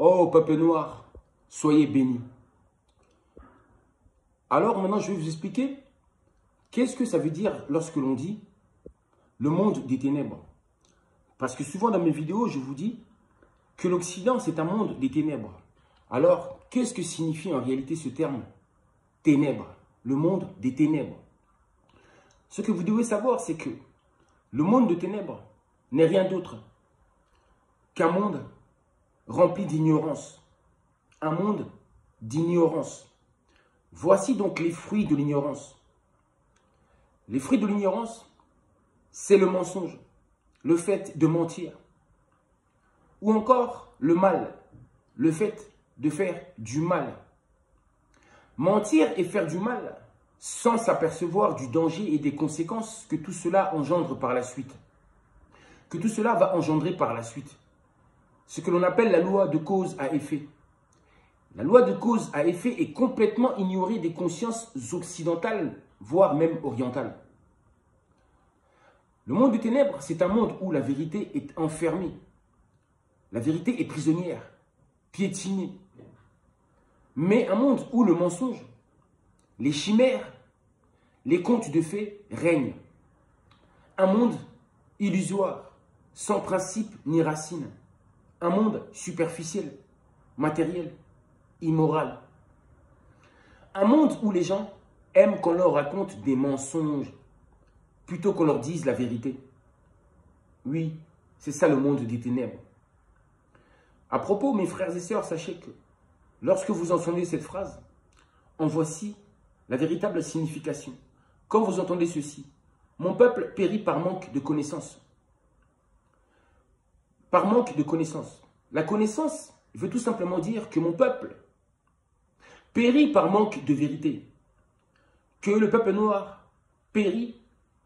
Oh, peuple noir, soyez bénis. Alors maintenant, je vais vous expliquer qu'est-ce que ça veut dire lorsque l'on dit le monde des ténèbres. Parce que souvent dans mes vidéos, je vous dis que l'Occident, c'est un monde des ténèbres. Alors, qu'est-ce que signifie en réalité ce terme ténèbres? Le monde des ténèbres. Ce que vous devez savoir, c'est que le monde de ténèbres n'est rien d'autre qu'un monde rempli d'ignorance. Un monde d'ignorance. Voici donc les fruits de l'ignorance. Les fruits de l'ignorance, c'est le mensonge, le fait de mentir. Ou encore le mal, le fait de faire du mal. Mentir et faire du mal sans s'apercevoir du danger et des conséquences que tout cela engendre par la suite. Que tout cela va engendrer par la suite. Ce que l'on appelle la loi de cause à effet. La loi de cause à effet est complètement ignorée des consciences occidentales, voire même orientales. Le monde des ténèbres, c'est un monde où la vérité est enfermée. La vérité est prisonnière, piétinée. Mais un monde où le mensonge, les chimères, les contes de fées règnent. Un monde illusoire, sans principe ni racine. Un monde superficiel, matériel, immoral. Un monde où les gens aiment qu'on leur raconte des mensonges plutôt qu'on leur dise la vérité. Oui, c'est ça le monde des ténèbres. À propos, mes frères et sœurs, sachez que lorsque vous entendez cette phrase, en voici la véritable signification. Quand vous entendez ceci, mon peuple périt par manque de connaissances. Par manque de connaissances. La connaissance veut tout simplement dire que mon peuple périt par manque de vérité. Que le peuple noir périt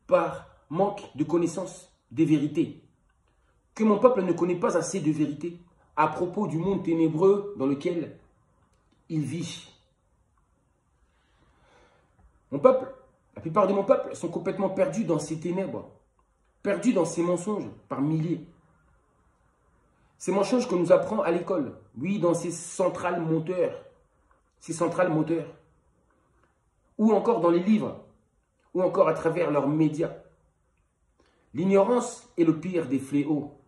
par manque de connaissance des vérités. Que mon peuple ne connaît pas assez de vérité à propos du monde ténébreux dans lequel il vit. Mon peuple, la plupart de mon peuple sont complètement perdus dans ces ténèbres, perdus dans ces mensonges par milliers. Ces mensonges qu'on nous apprend à l'école, oui, dans ces centrales moteurs, ou encore dans les livres, ou encore à travers leurs médias. L'ignorance est le pire des fléaux.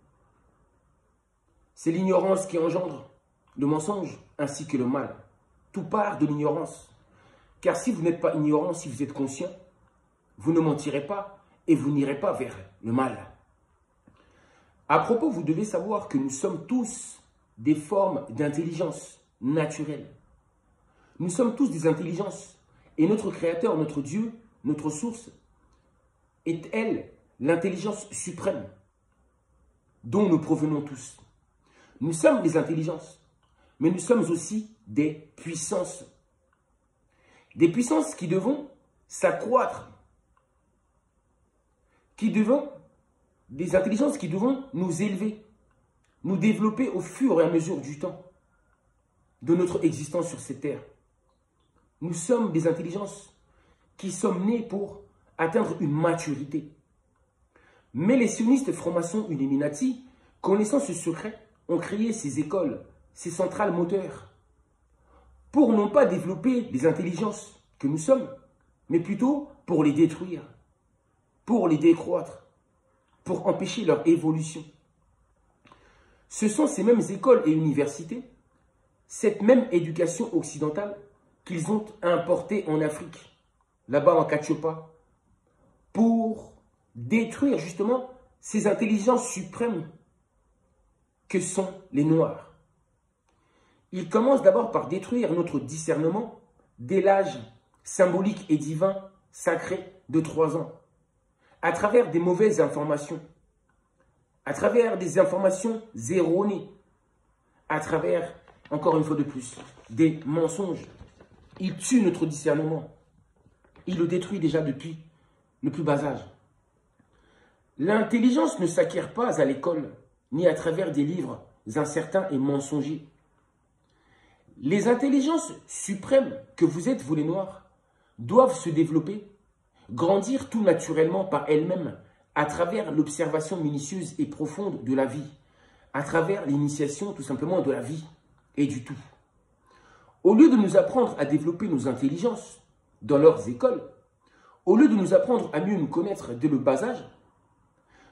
C'est l'ignorance qui engendre le mensonge ainsi que le mal. Tout part de l'ignorance. Car si vous n'êtes pas ignorant, si vous êtes conscient, vous ne mentirez pas et vous n'irez pas vers le mal. À propos, vous devez savoir que nous sommes tous des formes d'intelligence naturelle. Nous sommes tous des intelligences. Et notre Créateur, notre Dieu, notre source, est elle, l'intelligence suprême dont nous provenons tous. Nous sommes des intelligences, mais nous sommes aussi des puissances. Des puissances qui devront s'accroître, des intelligences qui devront nous élever, nous développer au fur et à mesure du temps de notre existence sur cette terre. Nous sommes des intelligences qui sommes nées pour atteindre une maturité. Mais les sionistes francs-maçons Illuminati, connaissant ce secret, ont créé ces écoles, ces centrales moteurs, pour non pas développer les intelligences que nous sommes, mais plutôt pour les détruire, pour les décroître, pour empêcher leur évolution. Ce sont ces mêmes écoles et universités, cette même éducation occidentale qu'ils ont importée en Afrique, là-bas en Katiopa, pour détruire justement ces intelligences suprêmes que sont les Noirs. Ils commencent d'abord par détruire notre discernement dès l'âge symbolique et divin sacré de 3 ans, à travers des mauvaises informations, à travers des informations erronées, à travers, encore une fois de plus, des mensonges. Ils tuent notre discernement. Ils le détruisent déjà depuis le plus bas âge. L'intelligence ne s'acquiert pas à l'école, ni à travers des livres incertains et mensongers. Les intelligences suprêmes que vous êtes, vous les Noirs, doivent se développer, grandir tout naturellement par elles-mêmes, à travers l'observation minutieuse et profonde de la vie, à travers l'initiation tout simplement de la vie. et du tout. Au lieu de nous apprendre à développer nos intelligences dans leurs écoles, au lieu de nous apprendre à mieux nous connaître dès le bas âge,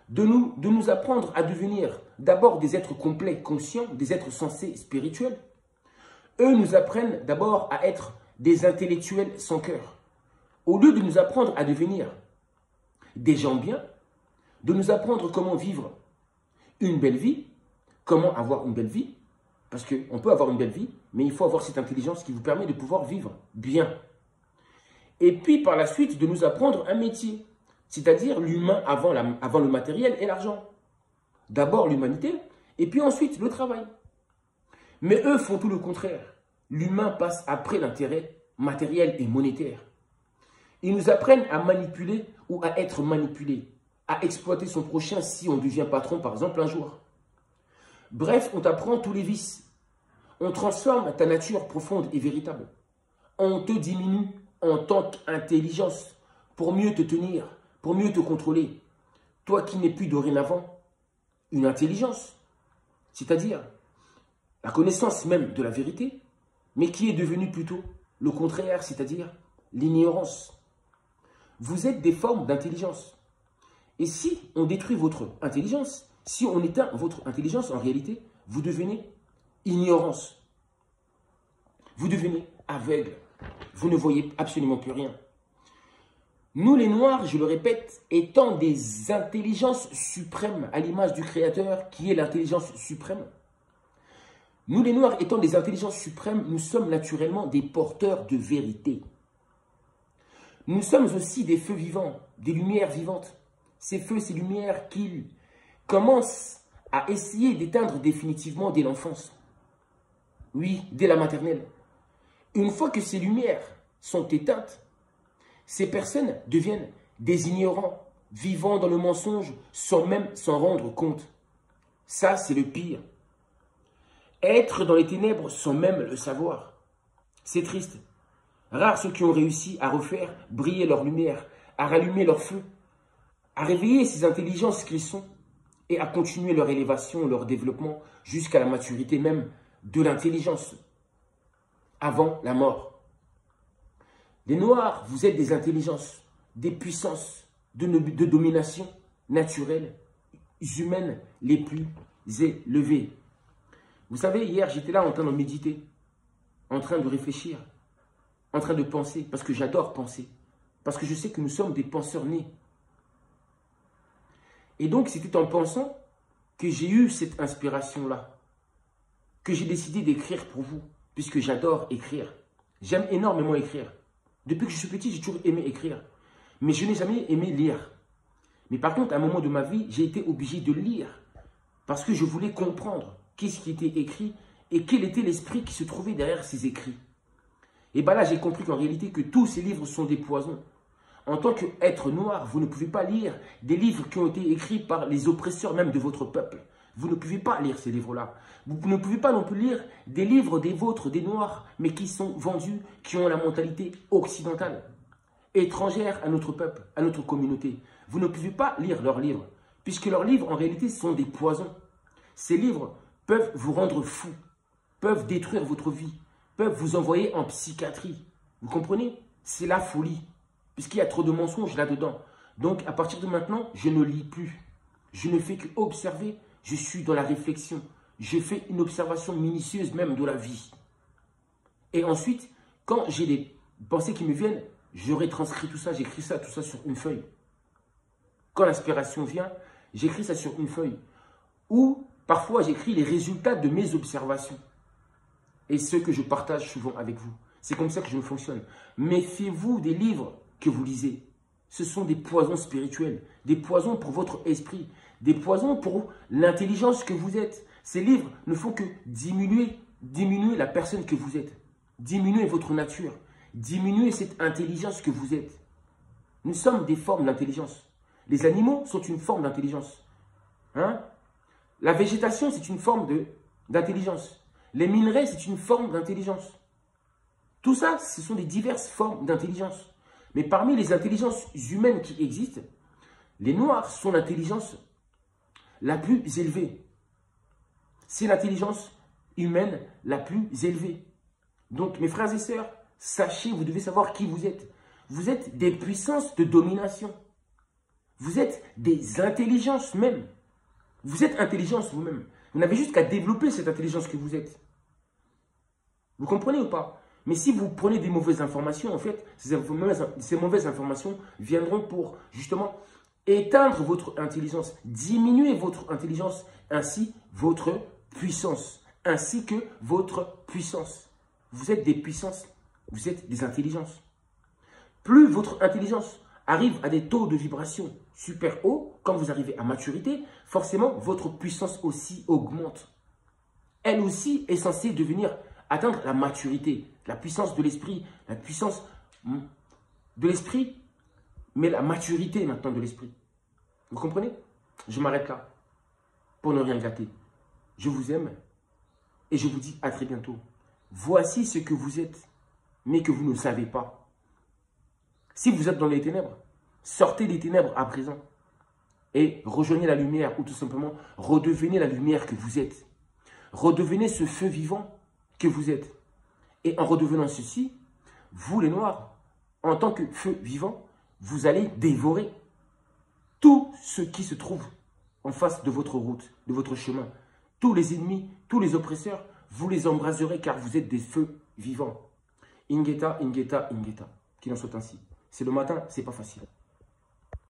de nous apprendre à devenir d'abord des êtres complets, conscients, des êtres sensés, spirituels, eux nous apprennent d'abord à être des intellectuels sans cœur. Au lieu de nous apprendre à devenir des gens bien, de nous apprendre comment vivre une belle vie, comment avoir une belle vie, parce qu'on peut avoir une belle vie, mais il faut avoir cette intelligence qui vous permet de pouvoir vivre bien. Et puis par la suite, de nous apprendre un métier, c'est-à-dire l'humain avant le matériel et l'argent. D'abord l'humanité, et puis ensuite le travail. Mais eux font tout le contraire. L'humain passe après l'intérêt matériel et monétaire. Ils nous apprennent à manipuler ou à être manipulés, à exploiter son prochain si on devient patron par exemple un jour. Bref, on t'apprend tous les vices. On transforme ta nature profonde et véritable. On te diminue en tant qu'intelligence pour mieux te tenir, pour mieux te contrôler. Toi qui n'es plus dorénavant une intelligence, c'est-à-dire la connaissance même de la vérité, mais qui est devenue plutôt le contraire, c'est-à-dire l'ignorance. Vous êtes des formes d'intelligence. Et si on détruit votre intelligence, si on éteint votre intelligence, en réalité, vous devenez ignorance. Vous devenez aveugle. Vous ne voyez absolument plus rien. Nous les Noirs, je le répète, étant des intelligences suprêmes à l'image du Créateur qui est l'intelligence suprême. Nous les Noirs étant des intelligences suprêmes, nous sommes naturellement des porteurs de vérité. Nous sommes aussi des feux vivants, des lumières vivantes. Ces feux, ces lumières qu'ils commencent à essayer d'éteindre définitivement dès l'enfance. Oui, dès la maternelle. Une fois que ces lumières sont éteintes, ces personnes deviennent des ignorants, vivant dans le mensonge sans même s'en rendre compte. Ça, c'est le pire. Être dans les ténèbres sans même le savoir. C'est triste. Rares ceux qui ont réussi à refaire briller leur lumière, à rallumer leur feu, à réveiller ces intelligences qu'ils sont et à continuer leur élévation, leur développement jusqu'à la maturité même de l'intelligence avant la mort. Les Noirs, vous êtes des intelligences, des puissances de domination naturelle, humaines les plus élevées. Vous savez, hier, j'étais là en train de méditer, en train de réfléchir, en train de penser, parce que j'adore penser, parce que je sais que nous sommes des penseurs nés. Et donc, c'était en pensant que j'ai eu cette inspiration-là, que j'ai décidé d'écrire pour vous, puisque j'adore écrire. J'aime énormément écrire. Depuis que je suis petit, j'ai toujours aimé écrire. Mais je n'ai jamais aimé lire. Mais par contre, à un moment de ma vie, j'ai été obligé de lire, parce que je voulais comprendre qu'est-ce qui était écrit et quel était l'esprit qui se trouvait derrière ces écrits. Et bien là, j'ai compris qu'en réalité, que tous ces livres sont des poisons. En tant qu'être noir, vous ne pouvez pas lire des livres qui ont été écrits par les oppresseurs même de votre peuple. Vous ne pouvez pas lire ces livres-là. Vous ne pouvez pas non plus lire des livres des vôtres, des noirs, mais qui sont vendus, qui ont la mentalité occidentale, étrangère à notre peuple, à notre communauté. Vous ne pouvez pas lire leurs livres, puisque leurs livres, en réalité, sont des poisons. Ces livres peuvent vous rendre fou, peuvent détruire votre vie, peuvent vous envoyer en psychiatrie. Vous comprenez? C'est la folie, puisqu'il y a trop de mensonges là-dedans. Donc, à partir de maintenant, je ne lis plus. Je ne fais qu'observer. Je suis dans la réflexion. Je fais une observation minutieuse même de la vie. Et ensuite, quand j'ai des pensées qui me viennent, je retranscris tout ça, j'écris ça, tout ça sur une feuille. Quand l'inspiration vient, j'écris ça sur une feuille. Ou parfois, j'écris les résultats de mes observations. Et ceux que je partage souvent avec vous. C'est comme ça que je fonctionne. Méfiez-vous des livres que vous lisez. Ce sont des poisons spirituels, des poisons pour votre esprit, des poisons pour l'intelligence que vous êtes. Ces livres ne font que diminuer la personne que vous êtes, diminuer votre nature, diminuer cette intelligence que vous êtes. Nous sommes des formes d'intelligence. Les animaux sont une forme d'intelligence. Hein? La végétation, c'est une forme d'intelligence. Les minerais, c'est une forme d'intelligence. Tout ça, ce sont des diverses formes d'intelligence. Mais parmi les intelligences humaines qui existent, les Noirs sont l'intelligence la plus élevée. C'est l'intelligence humaine la plus élevée. Donc, mes frères et sœurs, sachez, vous devez savoir qui vous êtes. Vous êtes des puissances de domination. Vous êtes des intelligences même. Vous êtes intelligence vous-même. Vous n'avez juste qu'à développer cette intelligence que vous êtes. Vous comprenez ou pas? Mais si vous prenez des mauvaises informations, en fait, ces mauvaises informations viendront pour justement éteindre votre intelligence, diminuer votre intelligence, ainsi votre puissance, ainsi que votre puissance. Vous êtes des puissances, vous êtes des intelligences. Plus votre intelligence arrive à des taux de vibration super hauts, quand vous arrivez à maturité, forcément, votre puissance aussi augmente. Elle aussi est censée atteindre la maturité, la puissance de l'esprit, la puissance de l'esprit, mais la maturité maintenant de l'esprit. Vous comprenez? Je m'arrête là pour ne rien gâter. Je vous aime et je vous dis à très bientôt. Voici ce que vous êtes, mais que vous ne savez pas. Si vous êtes dans les ténèbres, sortez des ténèbres à présent et rejoignez la lumière, ou tout simplement redevenez la lumière que vous êtes. Redevenez ce feu vivant que vous êtes. Et en redevenant ceci, vous les noirs, en tant que feu vivant, vous allez dévorer tout ce qui se trouve en face de votre route, de votre chemin. Tous les ennemis, tous les oppresseurs, vous les embraserez car vous êtes des feux vivants. Ingeta, Ingeta, Ingeta. Qu'il en soit ainsi. C'est le matin, c'est pas facile.